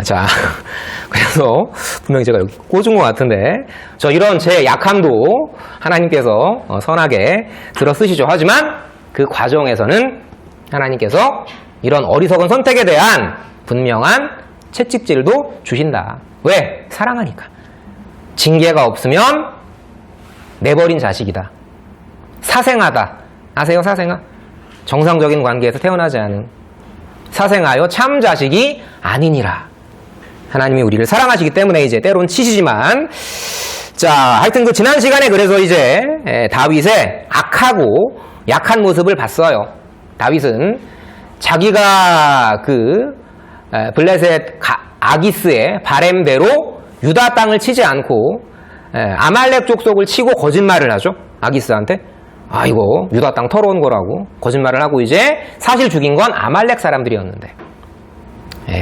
자, 그래서 분명히 제가 여기 꽂은 것 같은데 저 이런 제 약함도 하나님께서 선하게 들어 쓰시죠. 하지만 그 과정에서는 하나님께서 이런 어리석은 선택에 대한 분명한 채찍질도 주신다. 왜? 사랑하니까. 징계가 없으면 내버린 자식이다. 사생아다. 아세요? 사생아? 정상적인 관계에서 태어나지 않은 사생아여 참 자식이 아니니라. 하나님이 우리를 사랑하시기 때문에 이제 때론 치시지만, 자, 하여튼 그 지난 시간에 그래서 이제 다윗의 악하고 약한 모습을 봤어요. 다윗은 자기가 그 블레셋 아기스의 바램대로 유다 땅을 치지 않고 아말렉 족속을 치고 거짓말을 하죠. 아기스한테. 아, 이거 유다 땅 털어온 거라고 거짓말을 하고 이제 사실 죽인 건 아말렉 사람들이었는데.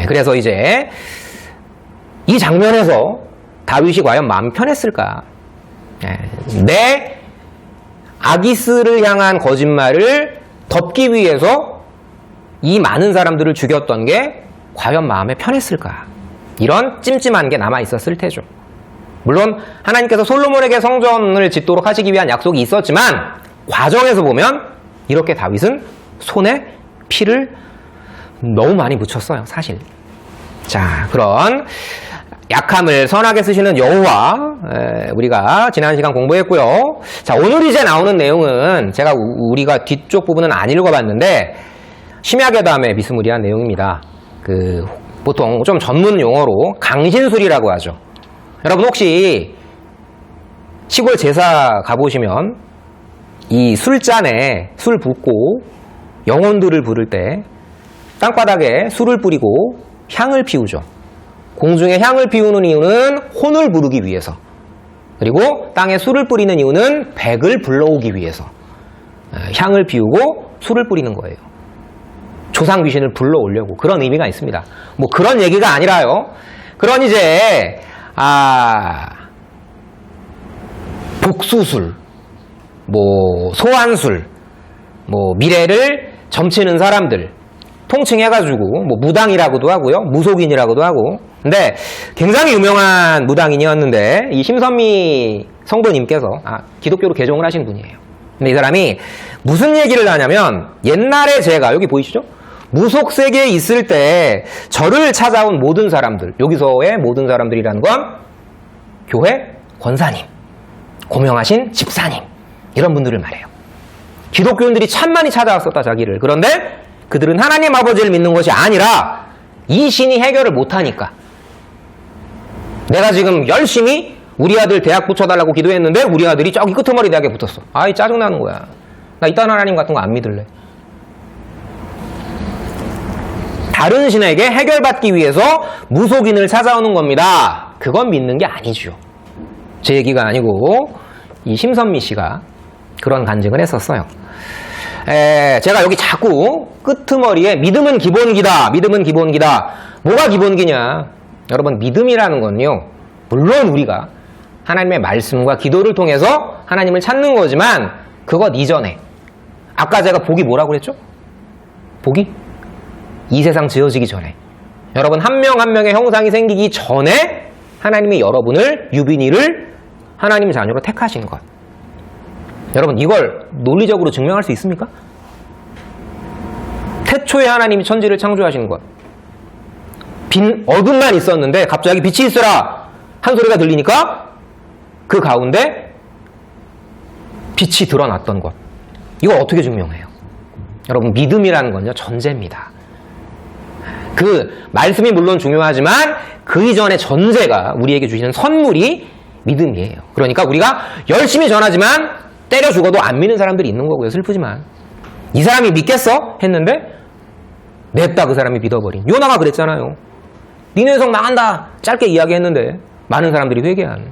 그래서 이제 이 장면에서 다윗이 과연 마음 편했을까? 내 아기스를 향한 거짓말을 덮기 위해서 이 많은 사람들을 죽였던 게 과연 마음에 편했을까? 이런 찜찜한 게 남아 있었을 테죠. 물론 하나님께서 솔로몬에게 성전을 짓도록 하시기 위한 약속이 있었지만 과정에서 보면 이렇게 다윗은 손에 피를 너무 많이 묻혔어요. 사실. 자, 그런 약함을 선하게 쓰시는 여호와 우리가 지난 시간 공부했고요. 자, 오늘 이제 나오는 내용은 제가 우리가 뒤쪽 부분은 안 읽어봤는데 심야괴담의 비스무리한 내용입니다. 그 보통 좀 전문 용어로 강신술이라고 하죠. 여러분 혹시 시골 제사 가보시면 이 술잔에 술 붓고 영혼들을 부를 때 땅바닥에 술을 뿌리고 향을 피우죠. 공중에 향을 피우는 이유는 혼을 부르기 위해서, 그리고 땅에 술을 뿌리는 이유는 백을 불러오기 위해서 향을 피우고 술을 뿌리는 거예요. 조상 귀신을 불러오려고. 그런 의미가 있습니다. 뭐 그런 얘기가 아니라요. 그런 이제 복수술, 뭐 소환술, 뭐 미래를 점치는 사람들 통칭해가지고 뭐 무당이라고도 하고요, 무속인이라고도 하고. 근데 굉장히 유명한 무당인이었는데 이 심선미 성도님께서 기독교로 개종을 하신 분이에요. 근데 이 사람이 무슨 얘기를 하냐면 옛날에 제가 여기 보이시죠? 무속 세계에 있을 때 저를 찾아온 모든 사람들, 여기서의 모든 사람들이라는 건 교회 권사님, 고명하신 집사님, 이런 분들을 말해요. 기독교인들이 참 많이 찾아왔었다, 자기를. 그런데 그들은 하나님 아버지를 믿는 것이 아니라 이 신이 해결을 못하니까. 내가 지금 열심히 우리 아들 대학 붙여달라고 기도했는데 우리 아들이 저기 끄트머리 대학에 붙었어. 아이, 짜증나는 거야. 나 이딴 하나님 같은 거 안 믿을래. 다른 신에게 해결받기 위해서 무속인을 찾아오는 겁니다. 그건 믿는 게 아니죠. 제 얘기가 아니고 이 심선미 씨가 그런 간증을 했었어요. 제가 여기 자꾸 끄트머리에 믿음은 기본기다, 믿음은 기본기다. 뭐가 기본기냐? 여러분, 믿음이라는 건요, 물론 우리가 하나님의 말씀과 기도를 통해서 하나님을 찾는 거지만 그것 이전에, 아까 제가 복이 뭐라고 그랬죠? 복이? 이 세상 지어지기 전에, 여러분 한 명 한 명의 형상이 생기기 전에 하나님이 여러분을, 유빈이를 하나님 자녀로 택하신 것. 여러분, 이걸 논리적으로 증명할 수 있습니까? 태초에 하나님이 천지를 창조하신 것. 어둠만 있었는데 갑자기 빛이 있으라 한 소리가 들리니까 그 가운데 빛이 드러났던 것. 이걸 어떻게 증명해요? 여러분, 믿음이라는 건요, 전제입니다. 그 말씀이 물론 중요하지만 그 이전의 전제가 우리에게 주시는 선물이 믿음이에요. 그러니까 우리가 열심히 전하지만 때려 죽어도 안 믿는 사람들이 있는 거고요. 슬프지만. 이 사람이 믿겠어? 했는데 냅다 그 사람이 믿어버린. 요나가 그랬잖아요. 니네성 망한다. 짧게 이야기했는데 많은 사람들이 회개한.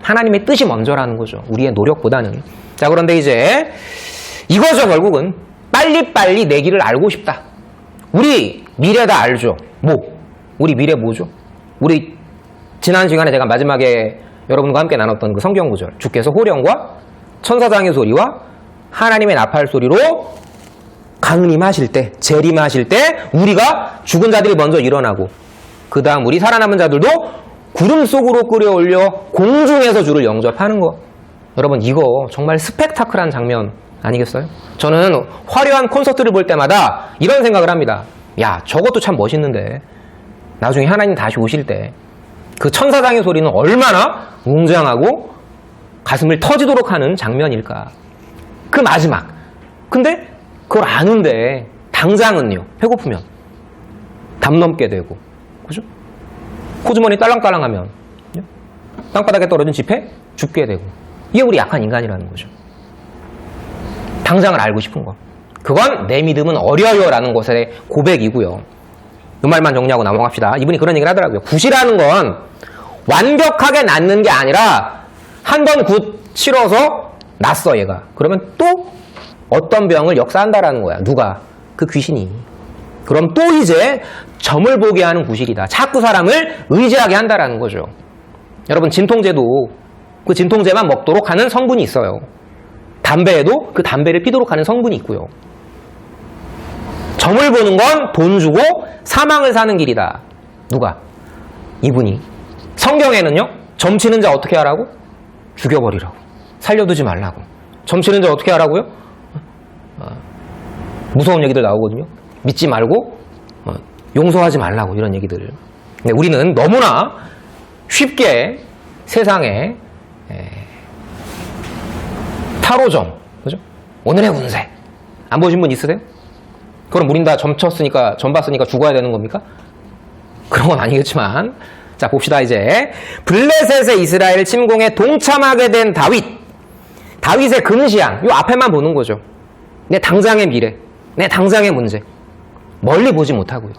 하나님의 뜻이 먼저라는 거죠. 우리의 노력보다는. 자, 그런데 이제 이거죠. 결국은 빨리빨리 내 길을 알고 싶다. 우리 미래 다 알죠. 뭐? 우리 미래 뭐죠? 우리 지난 시간에 제가 마지막에 여러분과 함께 나눴던 그 성경 구절, 주께서 호령과 천사장의 소리와 하나님의 나팔 소리로 강림하실 때, 재림하실 때 우리가 죽은 자들이 먼저 일어나고 그 다음 우리 살아남은 자들도 구름 속으로 끌어올려 공중에서 주를 영접하는 거. 여러분 이거 정말 스펙타클한 장면 아니겠어요? 저는 화려한 콘서트를 볼 때마다 이런 생각을 합니다. 야, 저것도 참 멋있는데 나중에 하나님 다시 오실 때 그 천사장의 소리는 얼마나 웅장하고 가슴을 터지도록 하는 장면일까. 그 마지막. 근데 그걸 아는데 당장은요, 배고프면 담 넘게 되고, 그죠? 호주머니 딸랑딸랑하면 땅바닥에 떨어진 지폐 줍게 되고. 이게 우리 약한 인간이라는 거죠. 당장을 알고 싶은 거. 그건 내 믿음은 어려요 라는 것의 고백이고요. 이 말만 정리하고 넘어갑시다. 이분이 그런 얘기를 하더라고요. 굿이라는 건 완벽하게 낫는 게 아니라 한 번 굿 치러서 낫어 얘가. 그러면 또 어떤 병을 역사한다라는 거야. 누가? 그 귀신이. 그럼 또 이제 점을 보게 하는 구실이다. 자꾸 사람을 의지하게 한다라는 거죠. 여러분 진통제도 그 진통제만 먹도록 하는 성분이 있어요. 담배에도 그 담배를 피도록 하는 성분이 있고요. 점을 보는 건 돈 주고 사망을 사는 길이다. 누가? 이분이. 성경에는요. 점 치는 자 어떻게 하라고? 죽여버리라고. 살려두지 말라고. 점 치는 자 어떻게 하라고요? 무서운 얘기들 나오거든요. 믿지 말고 용서하지 말라고 이런 얘기들을. 근데 우리는 너무나 쉽게 세상에 타로점, 그죠? 오늘의 운세 안 보신 분 있으세요? 그럼 우린 다 점 쳤으니까, 점 봤으니까 죽어야 되는 겁니까? 그런 건 아니겠지만, 자 봅시다. 이제 블레셋의 이스라엘 침공에 동참하게 된 다윗의 근시안, 요 앞에만 보는 거죠. 내 당장의 미래, 내 당장의 문제, 멀리 보지 못하고요.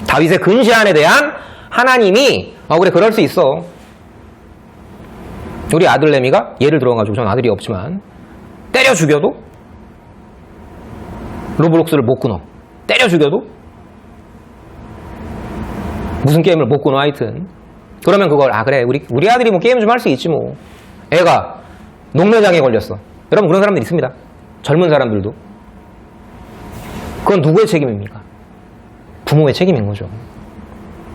다윗의 근시안에 대한 하나님이 그래 그럴 수 있어. 우리 아들내미가 예를 들어가지고, 전 아들이 없지만 때려 죽여도 로블록스를 못 끊어. 때려 죽여도 무슨 게임을 못 끊어. 하여튼 그러면 그걸 그래 우리 아들이 뭐 게임 좀 할 수 있지 뭐. 애가 녹내장에 걸렸어. 여러분 그런 사람들 있습니다. 젊은 사람들도. 그건 누구의 책임입니까? 부모의 책임인 거죠.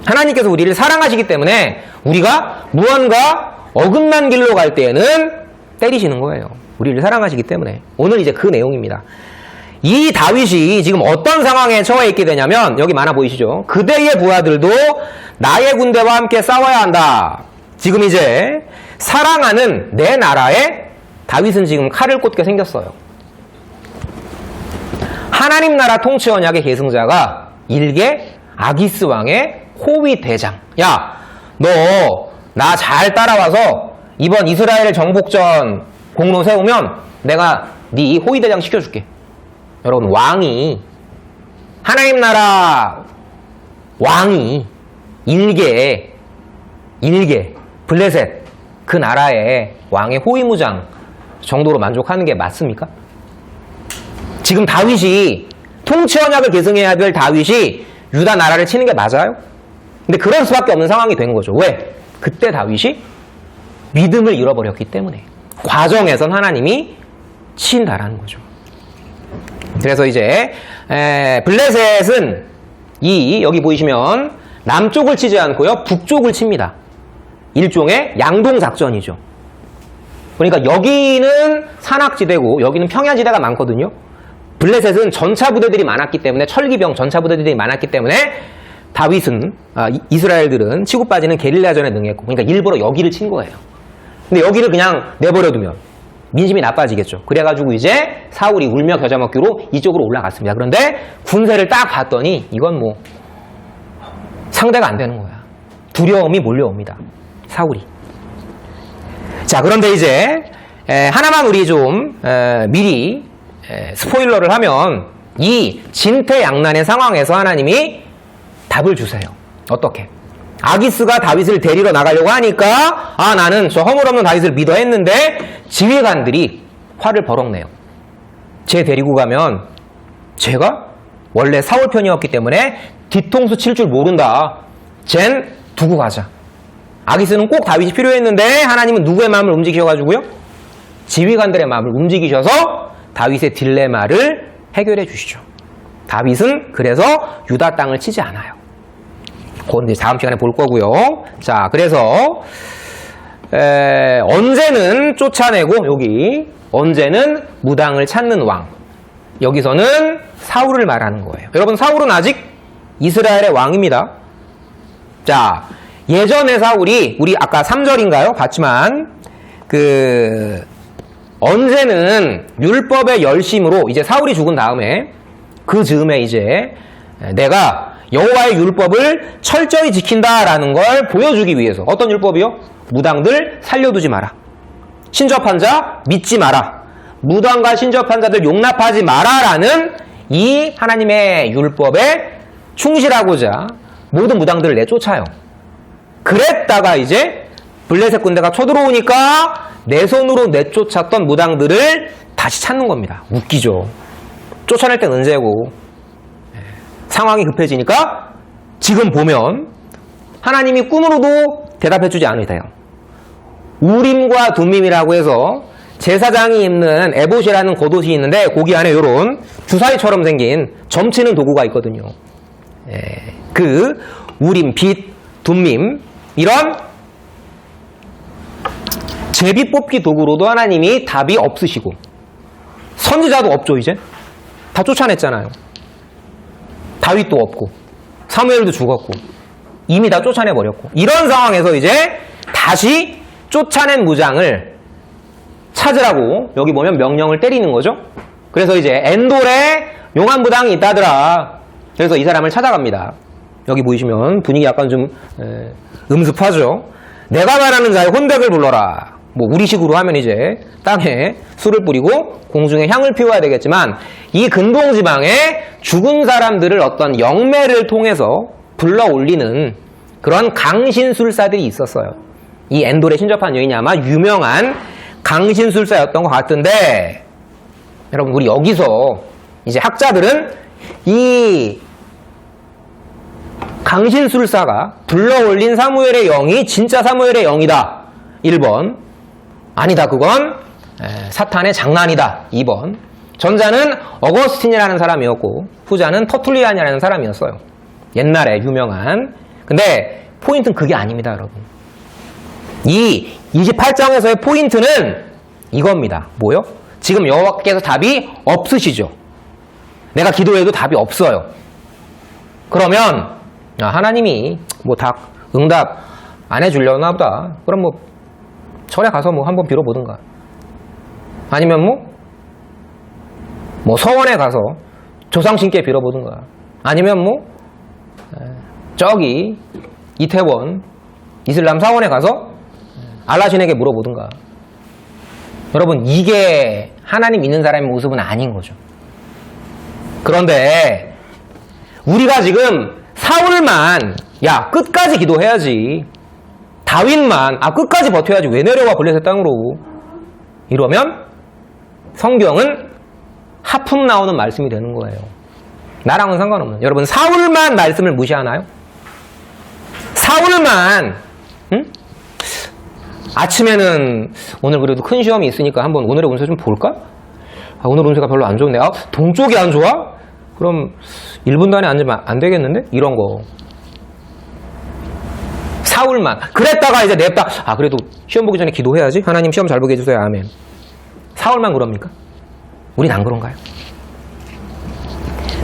하나님께서 우리를 사랑하시기 때문에 우리가 무언가 어긋난 길로 갈 때에는 때리시는 거예요. 우리를 사랑하시기 때문에. 오늘 이제 그 내용입니다. 이 다윗이 지금 어떤 상황에 처해 있게 되냐면, 여기 만화 보이시죠? 그대의 부하들도 나의 군대와 함께 싸워야 한다. 지금 이제 사랑하는 내 나라에 다윗은 지금 칼을 꽂게 생겼어요. 하나님 나라 통치 언약의 계승자가 일개 아기스 왕의 호위 대장. 야, 너 나 잘 따라와서 이번 이스라엘 정복전 공로 세우면 내가 네 호위 대장 시켜줄게. 여러분 왕이, 하나님 나라 왕이 일개 블레셋 그 나라의 왕의 호위무장 정도로 만족하는 게 맞습니까? 지금 다윗이 통치 언약을 계승해야 될 다윗이 유다 나라를 치는 게 맞아요? 근데 그럴 수밖에 없는 상황이 된 거죠. 왜? 그때 다윗이 믿음을 잃어버렸기 때문에. 과정에선 하나님이 친다라는 거죠. 그래서 이제 블레셋은 여기 보이시면 남쪽을 치지 않고요 북쪽을 칩니다. 일종의 양동작전이죠. 그러니까 여기는 산악지대고 여기는 평야지대가 많거든요. 블레셋은 전차부대들이 많았기 때문에, 철기병 전차부대들이 많았기 때문에 다윗은 이스라엘들은 치고 빠지는 게릴라전에 능했고, 그러니까 일부러 여기를 친 거예요. 근데 여기를 그냥 내버려두면 민심이 나빠지겠죠. 그래가지고 이제 사울이 울며 겨자 먹기로 이쪽으로 올라갔습니다. 그런데 군세를 딱 봤더니 이건 뭐 상대가 안 되는 거야. 두려움이 몰려옵니다. 사울이. 자, 그런데 이제 하나만 우리 좀 미리 스포일러를 하면, 이 진퇴양난의 상황에서 하나님이 답을 주세요. 어떻게? 아기스가 다윗을 데리러 나가려고 하니까 나는 저 허물없는 다윗을 믿어 했는데 지휘관들이 화를 버럭내요. 쟤 데리고 가면 제가 원래 사울 편이었기 때문에 뒤통수 칠 줄 모른다. 쟨 두고 가자. 아기스는 꼭 다윗이 필요했는데 하나님은 누구의 마음을 움직이셔가지고요? 지휘관들의 마음을 움직이셔서 다윗의 딜레마를 해결해 주시죠. 다윗은 그래서 유다 땅을 치지 않아요. 그건 이제 다음 시간에 볼 거고요. 자, 그래서 언제는 쫓아내고 여기 언제는 무당을 찾는 왕. 여기서는 사울을 말하는 거예요. 여러분, 사울은 아직 이스라엘의 왕입니다. 자, 예전에 사울이 우리 아까 3절인가요? 봤지만 언제는 율법의 열심으로 이제 사울이 죽은 다음에 그 즈음에 이제 내가 여호와의 율법을 철저히 지킨다라는 걸 보여주기 위해서 어떤 율법이요? 무당들 살려두지 마라. 신접한 자 믿지 마라. 무당과 신접한 자들 용납하지 마라라는 이 하나님의 율법에 충실하고자 모든 무당들을 내쫓아요. 그랬다가 이제 블레셋 군대가 쳐들어오니까 내 손으로 내쫓았던 무당들을 다시 찾는 겁니다. 웃기죠. 쫓아낼 땐 은재고 상황이 급해지니까 지금 보면 하나님이 꿈으로도 대답해주지 않으세요. 우림과 둠밈이라고 해서 제사장이 입는 에봇이라는 겉옷이 있는데 거기 안에 이런 주사위처럼 생긴 점치는 도구가 있거든요. 그 우림, 빛, 둠밈 이런 제비 뽑기 도구로도 하나님이 답이 없으시고 선지자도 없죠. 이제 다 쫓아냈잖아요. 다윗도 없고 사무엘도 죽었고 이미 다 쫓아내버렸고 이런 상황에서 이제 다시 쫓아낸 무장을 찾으라고 여기 보면 명령을 때리는 거죠. 그래서 이제 엔돌에 용한 무당이 있다더라. 그래서 이 사람을 찾아갑니다. 여기 보이시면 분위기 약간 좀 음습하죠. 내가 말하는 자의 혼백을 불러라. 뭐 우리식으로 하면 이제 땅에 술을 뿌리고 공중에 향을 피워야 되겠지만 이 근동지방에 죽은 사람들을 어떤 영매를 통해서 불러 올리는 그런 강신술사들이 있었어요. 이 엔돌에 신접한 여인이 아마 유명한 강신술사였던 것 같은데 여러분 우리 여기서 이제 학자들은 이 강신술사가 불러 올린 사무엘의 영이 진짜 사무엘의 영이다. 1번. 아니다. 그건 사탄의 장난이다. 2번. 전자는 어거스틴이라는 사람이었고 후자는 터툴리안이라는 사람이었어요. 옛날에 유명한. 근데 포인트는 그게 아닙니다. 여러분. 이 28장에서의 포인트는 이겁니다. 뭐요? 지금 여호와께서 답이 없으시죠. 내가 기도해도 답이 없어요. 그러면 하나님이 뭐 다 응답 안 해주려나 보다. 그럼 뭐 절에 가서 뭐 한번 빌어보든가. 아니면 뭐 서원에 가서 조상신께 빌어보든가. 아니면 뭐 저기 이태원 이슬람 사원에 가서 알라신에게 물어보든가. 여러분 이게 하나님 믿는 사람의 모습은 아닌 거죠. 그런데 우리가 지금 사울만 야 끝까지 기도해야지. 다윗만 끝까지 버텨야지. 왜 내려와 블레셋 땅으로. 이러면 성경은 하품 나오는 말씀이 되는 거예요. 나랑은 상관없는. 여러분 사울만 말씀을 무시하나요? 사울만 아침에는 오늘 그래도 큰 시험이 있으니까 한번 오늘의 운세 좀 볼까? 오늘 운세가 별로 안 좋은데 동쪽이 안 좋아? 그럼 1분 단에 앉으면 안 되겠는데? 이런 거. 사울만. 그랬다가 이제 냅다 그래도 시험 보기 전에 기도해야지. 하나님 시험 잘 보게 해주세요. 아멘. 사울만 그럽니까? 우린 안 그런가요?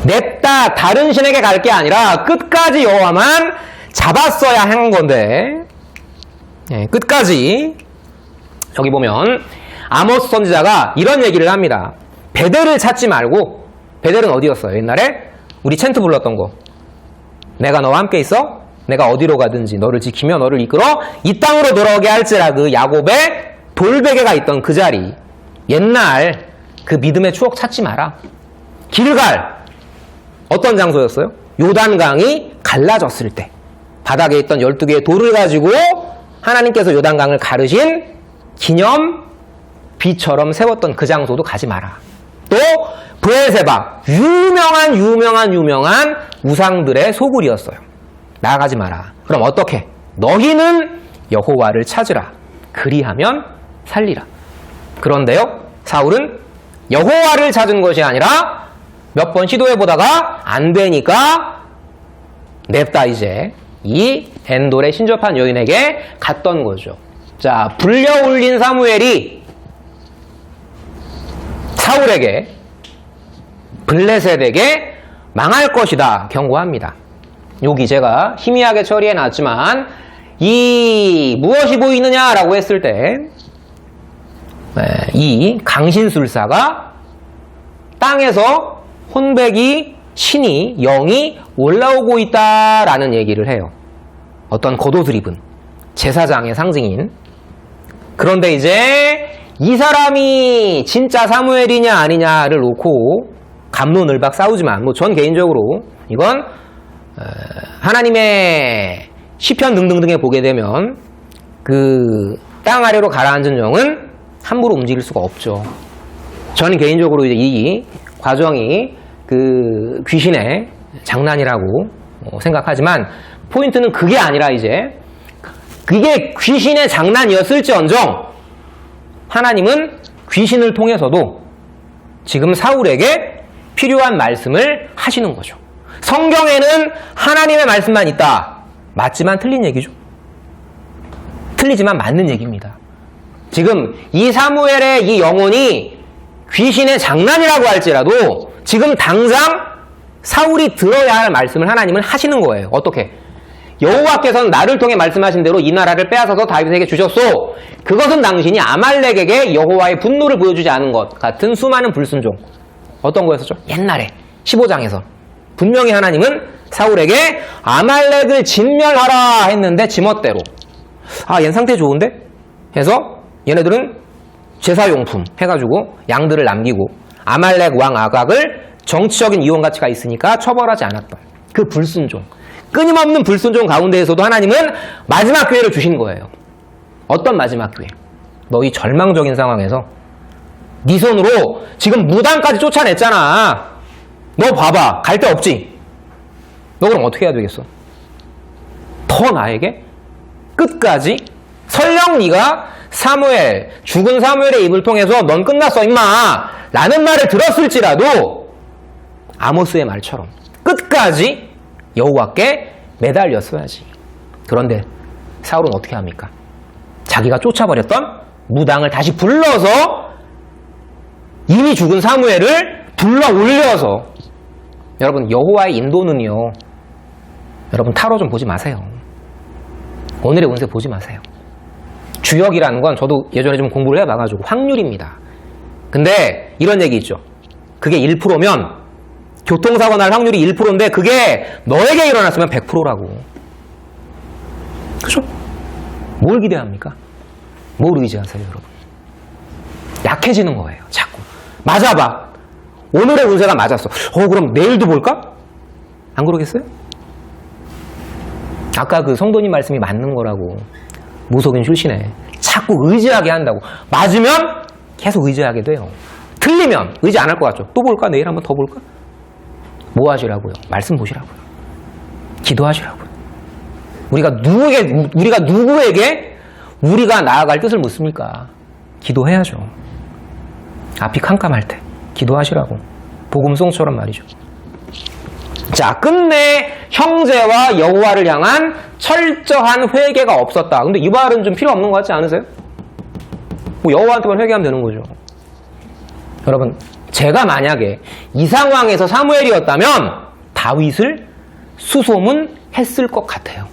냅다 다른 신에게 갈 게 아니라 끝까지 여호와만 잡았어야 한 건데 끝까지. 저기 보면 아모스 선지자가 이런 얘기를 합니다. 베델을 찾지 말고. 베델은 어디였어요? 옛날에 우리 챈트 불렀던 거. 내가 너와 함께 있어? 내가 어디로 가든지 너를 지키며 너를 이끌어 이 땅으로 돌아오게 할지라. 그 야곱의 돌베개가 있던 그 자리. 옛날 그 믿음의 추억 찾지 마라. 길갈 어떤 장소였어요? 요단강이 갈라졌을 때 바닥에 있던 12개의 돌을 가지고 하나님께서 요단강을 가르신 기념 비처럼 세웠던 그 장소도 가지 마라. 또 브엘세바 유명한 우상들의 소굴이었어요. 나아가지 마라. 그럼 어떻게? 너희는 여호와를 찾으라. 그리하면 살리라. 그런데요, 사울은 여호와를 찾은 것이 아니라 몇 번 시도해보다가 안 되니까 냅다 이제 이 엔돌의 신접한 여인에게 갔던 거죠. 자, 불려 올린 사무엘이 사울에게, 블레셋에게 망할 것이다 경고합니다. 여기 제가 희미하게 처리해 놨지만 이 무엇이 보이느냐라고 했을 때 이 강신술사가 땅에서 혼백이 신이 영이 올라오고 있다라는 얘기를 해요. 어떤 겉옷을 입은 제사장의 상징인. 그런데 이제 이 사람이 진짜 사무엘이냐 아니냐를 놓고 갑론을박 싸우지만 뭐 전 개인적으로 이건 하나님의 시편 등등등에 보게 되면 그 땅 아래로 가라앉은 영은 함부로 움직일 수가 없죠. 저는 개인적으로 이제 이 과정이 그 귀신의 장난이라고 생각하지만 포인트는 그게 아니라 이제 그게 귀신의 장난이었을지언정 하나님은 귀신을 통해서도 지금 사울에게 필요한 말씀을 하시는 거죠. 성경에는 하나님의 말씀만 있다. 맞지만 틀린 얘기죠. 틀리지만 맞는 얘기입니다. 지금 이 사무엘의 이 영혼이 귀신의 장난이라고 할지라도 지금 당장 사울이 들어야 할 말씀을 하나님은 하시는 거예요. 어떻게? 여호와께서는 나를 통해 말씀하신 대로 이 나라를 빼앗아서 다윗에게 주셨소. 그것은 당신이 아말렉에게 여호와의 분노를 보여주지 않은 것 같은 수많은 불순종. 어떤 거였었죠? 옛날에 15장에서 분명히 하나님은 사울에게 아말렉을 진멸하라 했는데 지멋대로 얘 상태 좋은데? 해서 얘네들은 제사용품 해가지고 양들을 남기고 아말렉 왕 아각을 정치적인 이용 가치가 있으니까 처벌하지 않았던 그 불순종, 끊임없는 불순종 가운데에서도 하나님은 마지막 기회를 주신 거예요. 어떤 마지막 기회? 너희 절망적인 상황에서 네 손으로 지금 무당까지 쫓아냈잖아. 너 봐봐. 갈 데 없지? 너 그럼 어떻게 해야 되겠어? 더 나에게 끝까지 설령 네가 사무엘, 죽은 사무엘의 입을 통해서 넌 끝났어 임마 라는 말을 들었을지라도 아모스의 말처럼 끝까지 여호와께 매달렸어야지. 그런데 사울은 어떻게 합니까? 자기가 쫓아버렸던 무당을 다시 불러서 이미 죽은 사무엘을 불러 올려서, 여러분 여호와의 인도는요, 여러분 타로 좀 보지 마세요. 오늘의 운세 보지 마세요. 주역이라는 건 저도 예전에 좀 공부를 해봐가지고 확률입니다. 근데 이런 얘기 있죠. 그게 1%면 교통사고 날 확률이 1%인데 그게 너에게 일어났으면 100%라고. 그죠? 뭘 기대합니까? 뭘 의지하세요, 여러분? 약해지는 거예요, 자꾸. 맞아봐. 오늘의 운세가 맞았어. 그럼 내일도 볼까? 안 그러겠어요? 아까 그 성도님 말씀이 맞는 거라고. 무속인 출신에 자꾸 의지하게 한다고. 맞으면 계속 의지하게 돼요. 틀리면 의지 안 할 것 같죠? 또 볼까? 내일 한번 더 볼까? 뭐 하시라고요? 말씀 보시라고요. 기도하시라고요. 우리가 누구에게 우리가 나아갈 뜻을 묻습니까? 기도해야죠. 앞이 캄캄할 때 기도하시라고. 복음송처럼 말이죠. 자, 끝내 형제와 여호와를 향한 철저한 회개가 없었다. 근데 이 말은 좀 필요 없는 것 같지 않으세요? 뭐 여호와한테만 회개하면 되는 거죠. 여러분, 제가 만약에 이 상황에서 사무엘이었다면 다윗을 수소문했을 것 같아요.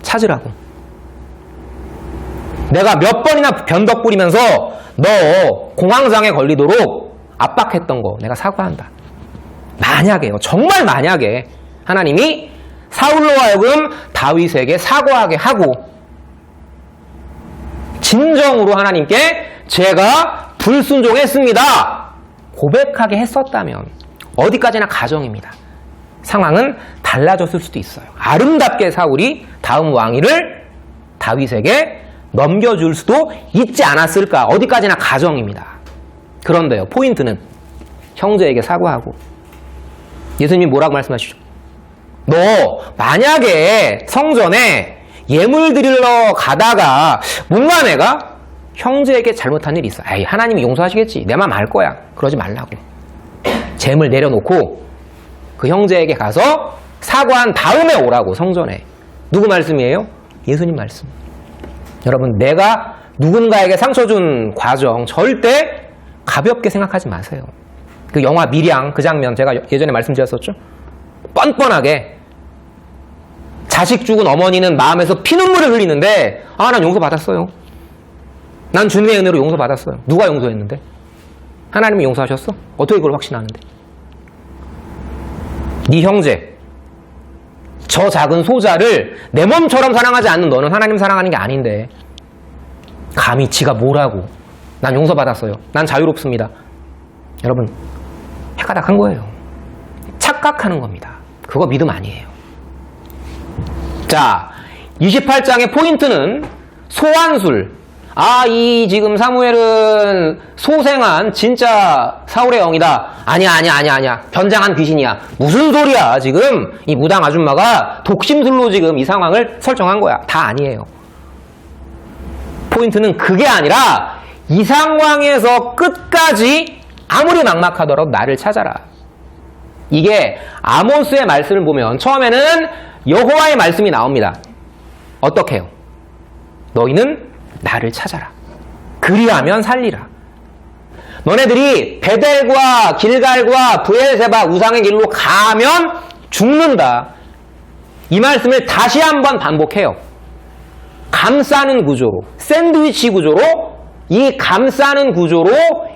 찾으라고. 내가 몇 번이나 변덕 부리면서 너 공황장애 걸리도록 압박했던 거 내가 사과한다. 만약에요. 정말 만약에 하나님이 사울로 하여금 다윗에게 사과하게 하고 진정으로 하나님께 제가 불순종했습니다 고백하게 했었다면, 어디까지나 가정입니다. 상황은 달라졌을 수도 있어요. 아름답게 사울이 다음 왕위를 다윗에게 넘겨줄 수도 있지 않았을까. 어디까지나 가정입니다. 그런데요, 포인트는 형제에게 사과하고. 예수님이 뭐라고 말씀하시죠? 너 만약에 성전에 예물 드리러 가다가 문간애가 형제에게 잘못한 일이 있어. 에이, 하나님이 용서하시겠지. 내 맘 알 거야. 그러지 말라고. 잼을 내려놓고 그 형제에게 가서 사과한 다음에 오라고. 성전에 누구 말씀이에요? 예수님 말씀. 여러분, 내가 누군가에게 상처 준 과정 절대 가볍게 생각하지 마세요. 그 영화 밀양 그 장면 제가 예전에 말씀드렸었죠? 뻔뻔하게 자식 죽은 어머니는 마음에서 피눈물을 흘리는데 난 용서받았어요. 난 주님의 은혜로 용서받았어요. 누가 용서했는데? 하나님이 용서하셨어? 어떻게 그걸 확신하는데? 네 형제, 저 작은 소자를 내 몸처럼 사랑하지 않는 너는 하나님 사랑하는 게 아닌데 감히 지가 뭐라고? 난 용서받았어요. 난 자유롭습니다. 여러분, 헷가닥한 거예요. 착각하는 겁니다. 그거 믿음 아니에요. 자, 28장의 포인트는 소환술. 이 지금 사무엘은 소생한 진짜 사울의 영이다. 아니야. 변장한 귀신이야. 무슨 소리야. 지금 이 무당 아줌마가 독심술로 지금 이 상황을 설정한 거야. 다 아니에요. 포인트는 그게 아니라 이 상황에서 끝까지 아무리 막막하더라도 나를 찾아라. 이게 아모스의 말씀을 보면 처음에는 여호와의 말씀이 나옵니다. 어떻게 해요? 너희는 나를 찾아라. 그리하면 살리라. 너네들이 베델과 길갈과 브엘세바 우상의 길로 가면 죽는다. 이 말씀을 다시 한번 반복해요. 감싸는 구조로, 샌드위치 구조로, 이 감싸는 구조로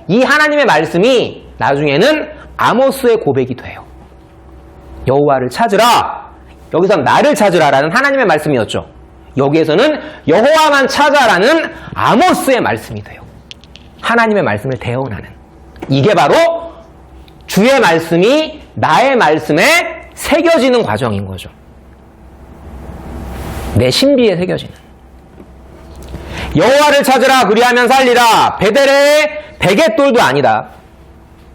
이 하나님의 말씀이 나중에는 아모스의 고백이 돼요. 여호와를 찾으라. 여기선 나를 찾으라라는 하나님의 말씀이었죠. 여기에서는 여호와만 찾아라는 아모스의 말씀이 돼요. 하나님의 말씀을 대언하는. 이게 바로 주의 말씀이 나의 말씀에 새겨지는 과정인 거죠. 내 신비에 새겨지는. 여호와를 찾으라 그리하면 살리라. 베델의 100의 돌도 아니다.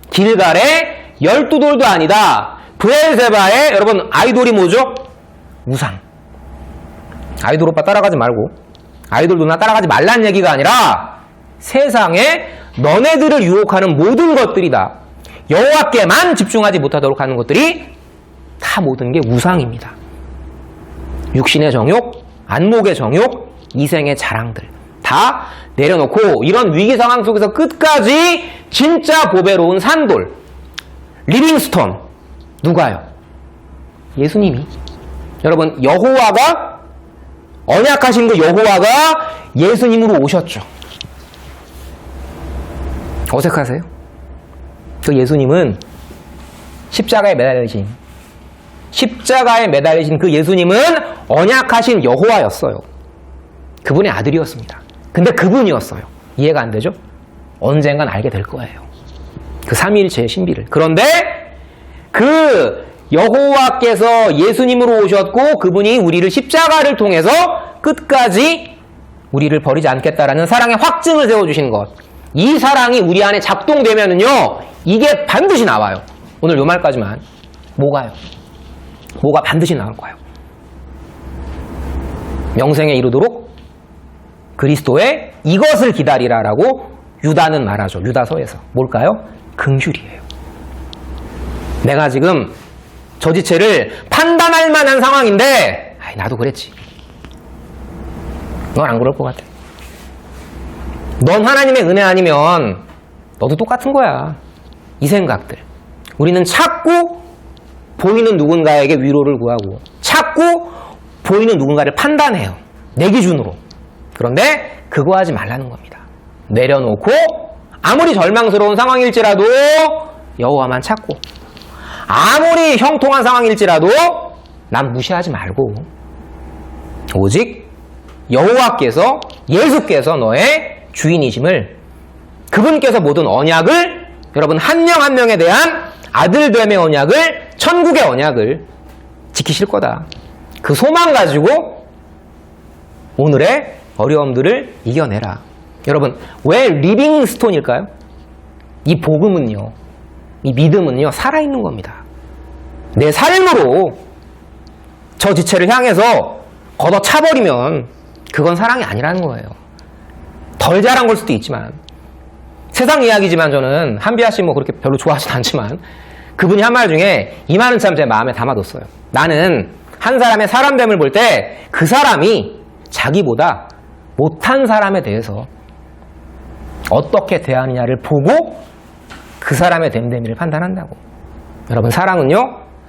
길갈의 12돌도 아니다. 브엘세바의 여러분 아이돌이 뭐죠? 우상. 아이돌 오빠 따라가지 말고 아이돌 누나 따라가지 말란 얘기가 아니라 세상에 너네들을 유혹하는 모든 것들이다. 여호와께만 집중하지 못하도록 하는 것들이 다 모든 게 우상입니다. 육신의 정욕, 안목의 정욕, 이생의 자랑들 다 내려놓고 이런 위기 상황 속에서 끝까지 진짜 보배로운 산돌 리빙스톤 누가요? 예수님이. 여러분, 여호와가 언약하신 그 여호와가 예수님으로 오셨죠. 어색하세요? 그 예수님은 십자가에 매달리신 그 예수님은 언약하신 여호와였어요. 그분의 아들이었습니다. 근데 그분이었어요. 이해가 안 되죠? 언젠간 알게 될 거예요. 그 삼위일체의 신비를. 그런데 그 여호와께서 예수님으로 오셨고 그분이 우리를 십자가를 통해서 끝까지 우리를 버리지 않겠다라는 사랑의 확증을 세워주신 것. 이 사랑이 우리 안에 작동되면은요, 이게 반드시 나와요. 오늘 요 말까지만. 뭐가요? 뭐가 반드시 나올 거예요. 영생에 이르도록 그리스도의 이것을 기다리라라고 유다는 말하죠. 유다서에서. 뭘까요? 긍휼이에요. 내가 지금 저 지체를 판단할 만한 상황인데 나도 그랬지. 넌 안 그럴 것 같아. 넌 하나님의 은혜 아니면 너도 똑같은 거야. 이 생각들. 우리는 자꾸 보이는 누군가에게 위로를 구하고 자꾸 보이는 누군가를 판단해요. 내 기준으로. 그런데 그거 하지 말라는 겁니다. 내려놓고 아무리 절망스러운 상황일지라도 여호와만 찾고 아무리 형통한 상황일지라도 남 무시하지 말고 오직 여호와께서 예수께서 너의 주인이심을 그분께서 모든 언약을 여러분 한 명 한 명에 대한 아들됨의 언약을 천국의 언약을 지키실 거다. 그 소망 가지고 오늘의 어려움들을 이겨내라. 여러분 왜 리빙스톤일까요? 이 복음은요. 이 믿음은요. 살아있는 겁니다. 내 삶으로 저 지체를 향해서 걷어차버리면 그건 사랑이 아니라는 거예요. 덜 잘한 걸 수도 있지만 세상 이야기지만 저는 한비아 씨 뭐 그렇게 별로 좋아하진 않지만 그분이 한 말 중에 이 말은 참 제 마음에 담아뒀어요. 나는 한 사람의 사람됨을 볼 때 그 사람이 자기보다 못한 사람에 대해서 어떻게 대하느냐를 보고 그 사람의 됨됨이를 판단한다고. 여러분, 사랑은요,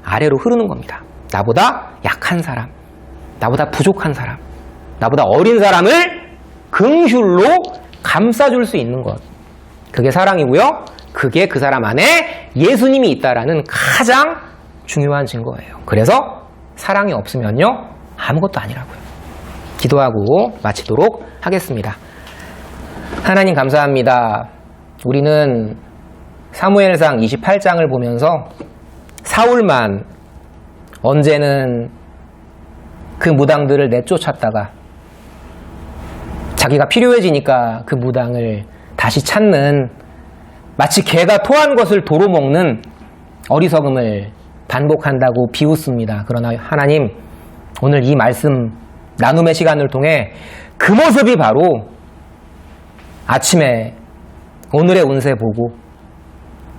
아래로 흐르는 겁니다. 나보다 약한 사람, 나보다 부족한 사람, 나보다 어린 사람을 긍휼로 감싸줄 수 있는 것. 그게 사랑이고요. 그게 그 사람 안에 예수님이 있다라는 가장 중요한 증거예요. 그래서 사랑이 없으면요, 아무것도 아니라고요. 기도하고 마치도록 하겠습니다. 하나님 감사합니다. 우리는 사무엘상 28장을 보면서 사울만 언제는 그 무당들을 내쫓았다가 자기가 필요해지니까 그 무당을 다시 찾는, 마치 개가 토한 것을 도로 먹는 어리석음을 반복한다고 비웃습니다. 그러나 하나님, 오늘 이 말씀 나눔의 시간을 통해 그 모습이 바로 아침에 오늘의 운세 보고,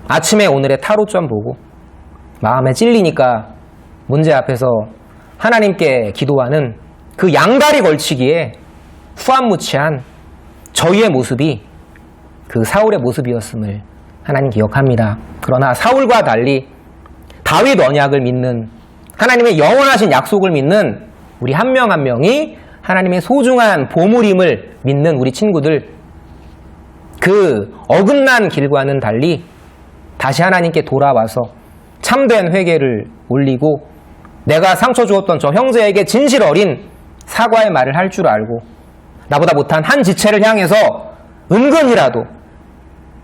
아침에 오늘의 타로점 보고, 마음에 찔리니까 문제 앞에서 하나님께 기도하는 그 양다리 걸치기에 후안무치한 저희의 모습이 그 사울의 모습이었음을 하나님 기억합니다. 그러나 사울과 달리 다윗 언약을 믿는, 하나님의 영원하신 약속을 믿는 우리 한 명 한 명이 하나님의 소중한 보물임을 믿는 우리 친구들, 그 어긋난 길과는 달리 다시 하나님께 돌아와서 참된 회개를 올리고 내가 상처 주었던 저 형제에게 진실 어린 사과의 말을 할 줄 알고 나보다 못한 한 지체를 향해서 은근히라도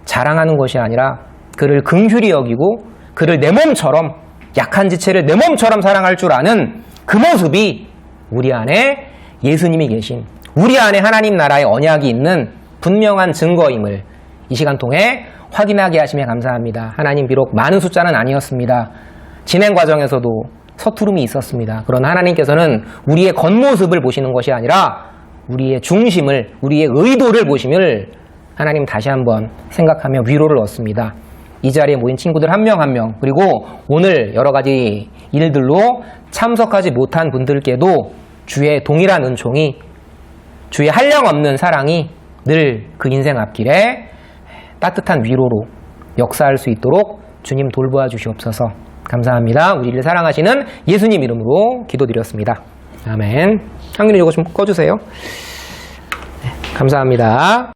자랑하는 것이 아니라 그를 긍휼히 여기고 그를 내 몸처럼, 약한 지체를 내 몸처럼 사랑할 줄 아는 그 모습이 우리 안에 예수님이 계신, 우리 안에 하나님 나라의 언약이 있는 분명한 증거임을 이 시간 통해 확인하게 하시며 감사합니다. 하나님, 비록 많은 숫자는 아니었습니다. 진행 과정에서도 서투름이 있었습니다. 그러나 하나님께서는 우리의 겉모습을 보시는 것이 아니라 우리의 중심을, 우리의 의도를 보심을 하나님 다시 한번 생각하며 위로를 얻습니다. 이 자리에 모인 친구들 한 명 한 명, 그리고 오늘 여러 가지 일들로 참석하지 못한 분들께도 주의 동일한 은총이, 주의 한량없는 사랑이 늘 그 인생 앞길에 따뜻한 위로로 역사할 수 있도록 주님 돌보아 주시옵소서. 감사합니다. 우리를 사랑하시는 예수님 이름으로 기도드렸습니다. 아멘. 향균이 이거 좀 꺼주세요. 네, 감사합니다.